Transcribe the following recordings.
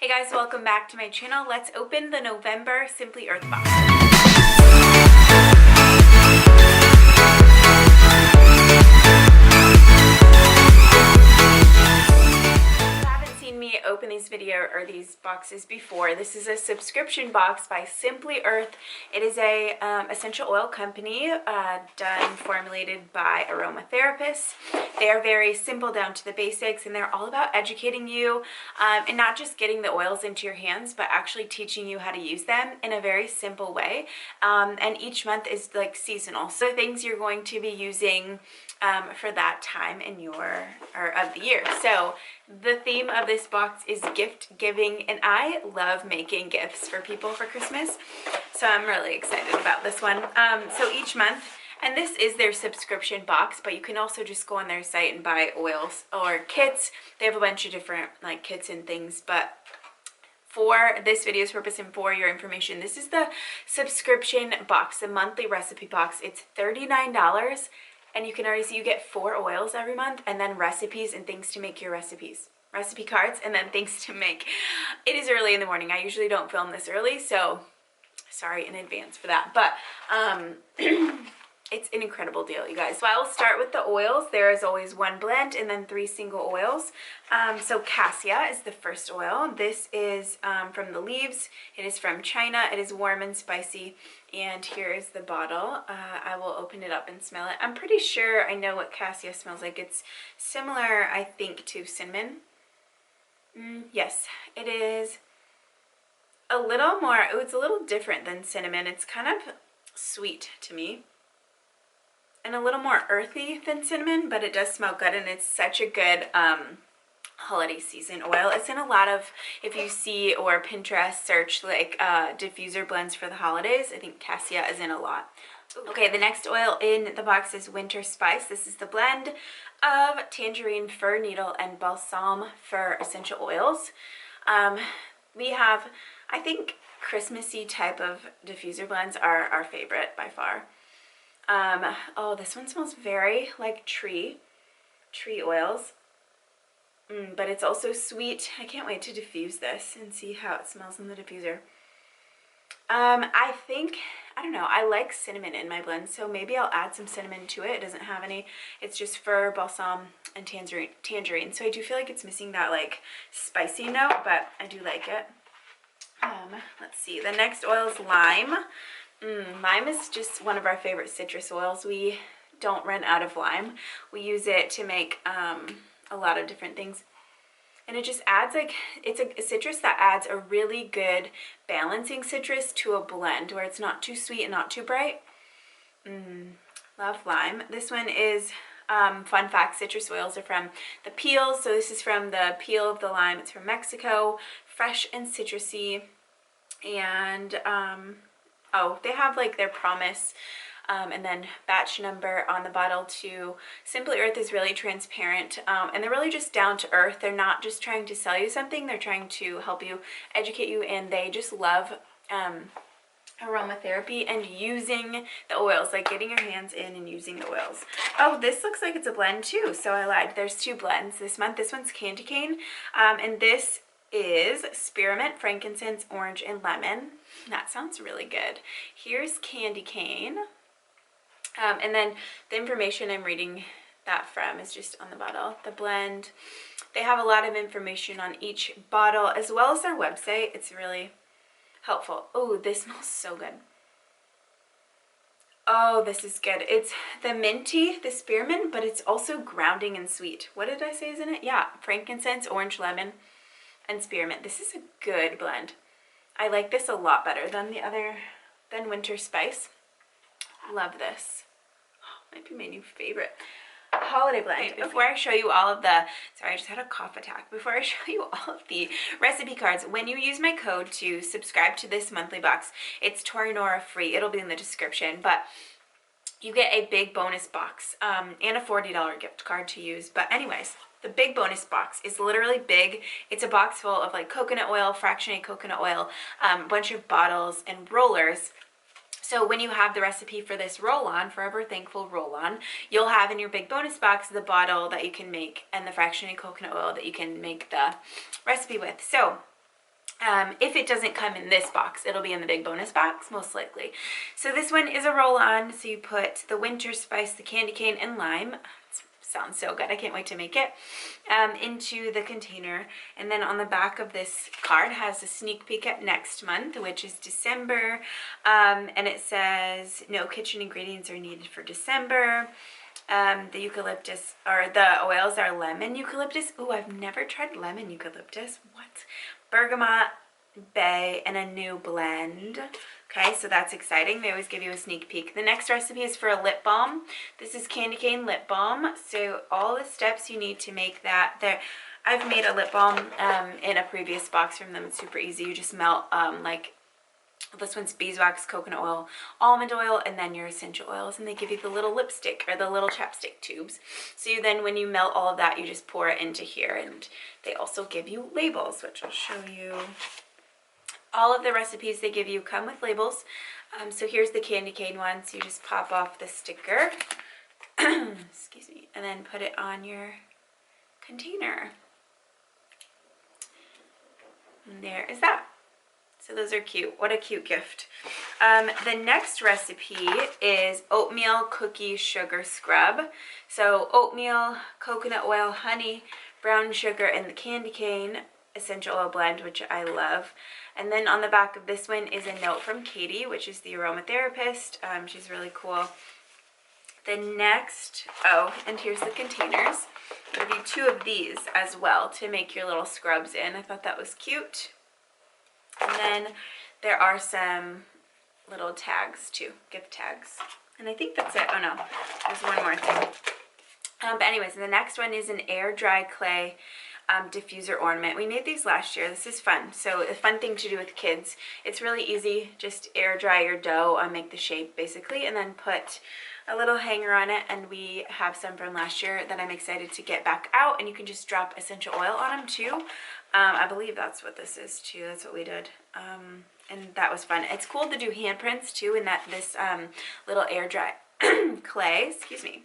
Hey guys, welcome back to my channel. Let's open the November Simply Earth box. Me open these these boxes before. This is a subscription box by Simply Earth. It is a essential oil company formulated by aromatherapists. They are very simple, down to the basics, and they're all about educating you and not just getting the oils into your hands, but actually teaching you how to use them in a very simple way. And each month is like seasonal, so things you're going to be using for that time in of the year. So the theme of this box is gift giving, and I love making gifts for people for Christmas, so I'm really excited about this one. So each month, and this is their subscription box, but you can also just go on their site and buy oils or kits. They have a bunch of different like kits and things, but for this video's purpose and for your information, this is the subscription box, the monthly recipe box. It's $39. And you can already see you get 4 oils every month, and then recipes and things to make your recipes. Recipe cards and then things to make. It is early in the morning. I usually don't film this early, so sorry in advance for that. But it's an incredible deal, you guys. So I will start with the oils. There is always 1 blend and then 3 single oils. So cassia is the first oil. This is from the leaves. It is from China. It is warm and spicy. And here is the bottle. I will open it up and smell it. I'm pretty sure I know what cassia smells like. It's similar, I think, to cinnamon. Yes, it is a little more, it's a little different than cinnamon. It's kind of sweet to me and a little more earthy than cinnamon, but it does smell good, and it's such a good holiday season oil. It's in a lot of, if you see or Pinterest search like diffuser blends for the holidays, I think cassia is in a lot. Okay, the next oil in the box is winter spice. This is the blend of tangerine, fir needle, and balsam fir essential oils. We have, I think, Christmassy type of diffuser blends are our favorite by far. Oh, this one smells very like tree oils. But it's also sweet. I can't wait to diffuse this and see how it smells in the diffuser. I think, I don't know, I like cinnamon in my blend, so maybe I'll add some cinnamon to it. It doesn't have any, it's just fir, balsam, and tangerine. So I do feel like it's missing that like spicy note, but I do like it. Let's see, the next oil is lime. Lime is just one of our favorite citrus oils. We don't run out of lime. We use it to make a lot of different things, and it just adds like, it's a citrus that adds a really good balancing citrus to a blend where it's not too sweet and not too bright. Love lime. This one is fun fact, citrus oils are from the peels, so this is from the peel of the lime. It's from Mexico, fresh and citrusy, and oh, they have like their promise and then batch number on the bottle too. Simply Earth is really transparent, and they're really just down to earth. They're not just trying to sell you something, they're trying to help you, educate you, and they just love aromatherapy and using the oils, like getting your hands in and using the oils. Oh, this looks like it's a blend too, so I lied. There's 2 blends this month. This one's candy cane, and this is spearmint, frankincense, orange, and lemon. That sounds really good. Here's candy cane. And then the information I'm reading that from is just on the bottle. The blend, they have a lot of information on each bottle as well as their website. It's really helpful. Oh, this smells so good. Oh, this is good. It's the minty, the spearmint, but it's also grounding and sweet. What did I say is in it? Yeah, frankincense, orange, lemon, and spearmint. This is a good blend. I like this a lot better than winter spice. Love this. Might be my new favorite holiday blend. Okay, before I show you all of the, sorry, I just had a cough attack. Before I show you all of the recipe cards, when you use my code to subscribe to this monthly box, it's TOREYNOORAFREE. It'll be in the description, but you get a big bonus box and a $40 gift card to use. But anyways, the big bonus box is literally big. It's a box full of like coconut oil, fractionated coconut oil, a bunch of bottles and rollers. So when you have the recipe for this roll-on, Forever Thankful roll-on, you'll have in your big bonus box the bottle that you can make and the fractionated coconut oil that you can make the recipe with. So If it doesn't come in this box, it'll be in the big bonus box, most likely. So this one is a roll-on. So you put the winter spice, the candy cane, and lime. Sounds so good. I can't wait to make it. Into the container. And then on the back of this card has a sneak peek at next month, which is December. And it says no kitchen ingredients are needed for December. The eucalyptus, or the oils are lemon eucalyptus. Ooh, I've never tried lemon eucalyptus. What? Bergamot, bay, and a new blend. Okay, so that's exciting. They always give you a sneak peek. The next recipe is for a lip balm. This is candy cane lip balm. So all the steps you need to make that. There, I've made a lip balm in a previous box from them. It's super easy. You just melt like this one's beeswax, coconut oil, almond oil, and then your essential oils, and they give you the little lipstick or the little chapstick tubes. So then when you melt all of that, you just pour it into here, and they also give you labels, which I'll show you. All of the recipes they give you come with labels. So here's the candy cane one, so you just pop off the sticker, excuse me, and then put it on your container. And there is that. So those are cute. What a cute gift. The next recipe is oatmeal cookie sugar scrub. So oatmeal, coconut oil, honey, brown sugar, and the candy cane essential oil blend, which I love. And then on the back of this one is a note from Katie, which is the aromatherapist. She's really cool. The next, oh, and here's the containers. I'll give you 2 of these as well to make your little scrubs in. I thought that was cute. And then there are some little tags too, gift tags. And I think that's it. Oh no, there's one more thing. But anyways, the next one is an air dry clay diffuser ornament. We made these last year. This is fun. So a fun thing to do with kids. It's really easy. Just air dry your dough, make the shape basically, and then put a little hanger on it. And we have some from last year that I'm excited to get back out, and you can just drop essential oil on them too. I believe that's what this is too. That's what we did. And that was fun. It's cool to do handprints too in that this little air dry clay, excuse me,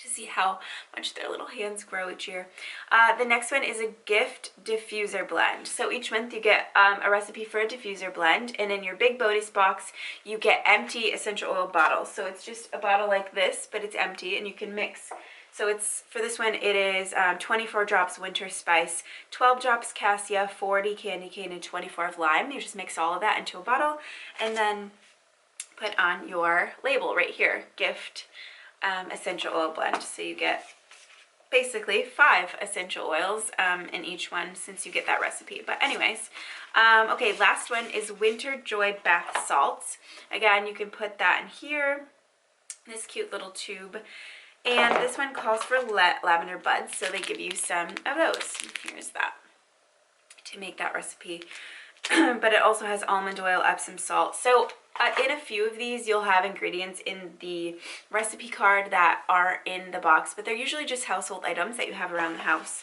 to see how much their little hands grow each year. The next one is a gift diffuser blend. So each month you get a recipe for a diffuser blend, and in your big bonus box you get empty essential oil bottles. So it's just a bottle like this, but it's empty, and you can mix. So it's, for this one, it is 24 drops winter spice, 12 drops cassia, 40 candy cane, and 24 of lime. You just mix all of that into a bottle, and then put on your label right here, gift essential oil blend. So you get basically 5 essential oils in each one, since you get that recipe. But anyways, okay, last one is Winter Joy Bath Salts. Again, you can put that in here, this cute little tube. And this one calls for lavender buds, so they give you some of those. Here's that to make that recipe. But it also has almond oil, Epsom salt. So in a few of these, you'll have ingredients in the recipe card that are in the box, but they're usually just household items that you have around the house.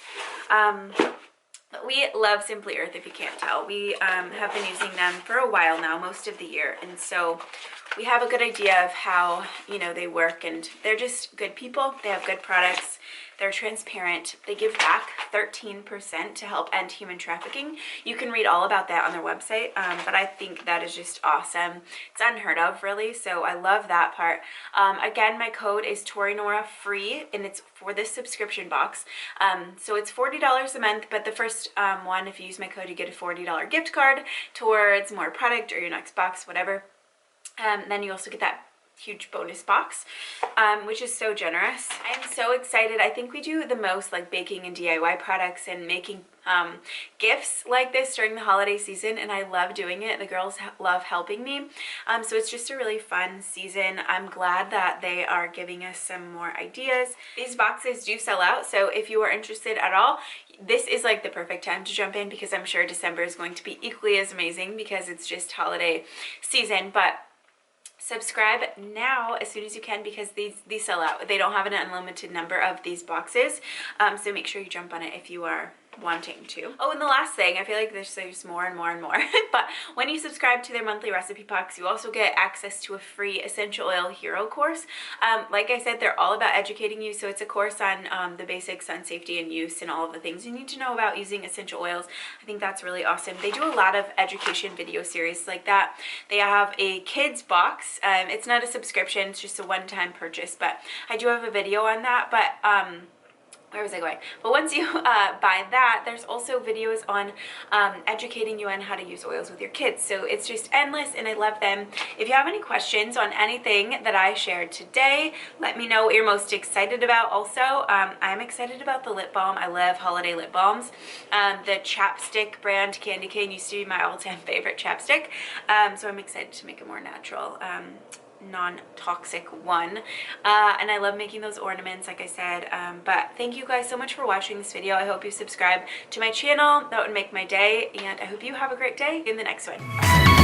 But we love Simply Earth, if you can't tell. We have been using them for a while now, most of the year, and so we have a good idea of how, you know, they work, and they're just good people. They have good products. They're transparent. They give back 13% to help end human trafficking. You can read all about that on their website, but I think that is just awesome. It's unheard of, really, so I love that part. Again, my code is TOREYNOORAFREE, and it's for this subscription box. So it's $40 a month, but the first one, if you use my code, you get a $40 gift card towards more product or your next box, whatever. Then you also get that huge bonus box, which is so generous. I'm so excited. I think we do the most like baking and DIY products and making gifts like this during the holiday season, and I love doing it. The girls love helping me, so it's just a really fun season. I'm glad that they are giving us some more ideas. These boxes do sell out, so if you are interested at all, this is like the perfect time to jump in, because I'm sure December is going to be equally as amazing because it's just holiday season. But subscribe now as soon as you can, because these sell out. They don't have an unlimited number of these boxes, so make sure you jump on it if you are wanting to. Oh, and the last thing, I feel like there's more and more and more, but when you subscribe to their monthly recipe packs, you also get access to a free essential oil hero course. Like I said, they're all about educating you, so it's a course on the basics on safety and use and all of the things you need to know about using essential oils. I think that's really awesome. They do a lot of education video series like that. They have a kids box. It's not a subscription, it's just a one-time purchase, but I do have a video on that. But where was I going? But once you buy that, there's also videos on educating you on how to use oils with your kids. So it's just endless, and I love them. If you have any questions on anything that I shared today, let me know what you're most excited about. Also, I'm excited about the lip balm. I love holiday lip balms. The chapstick brand Candy Cane used to be my all-time favorite chapstick. So I'm excited to make a more natural non-toxic one, and I love making those ornaments, like I said. But thank you guys so much for watching this video. I hope you subscribe to my channel. That would make my day, and I hope you have a great day in the next one.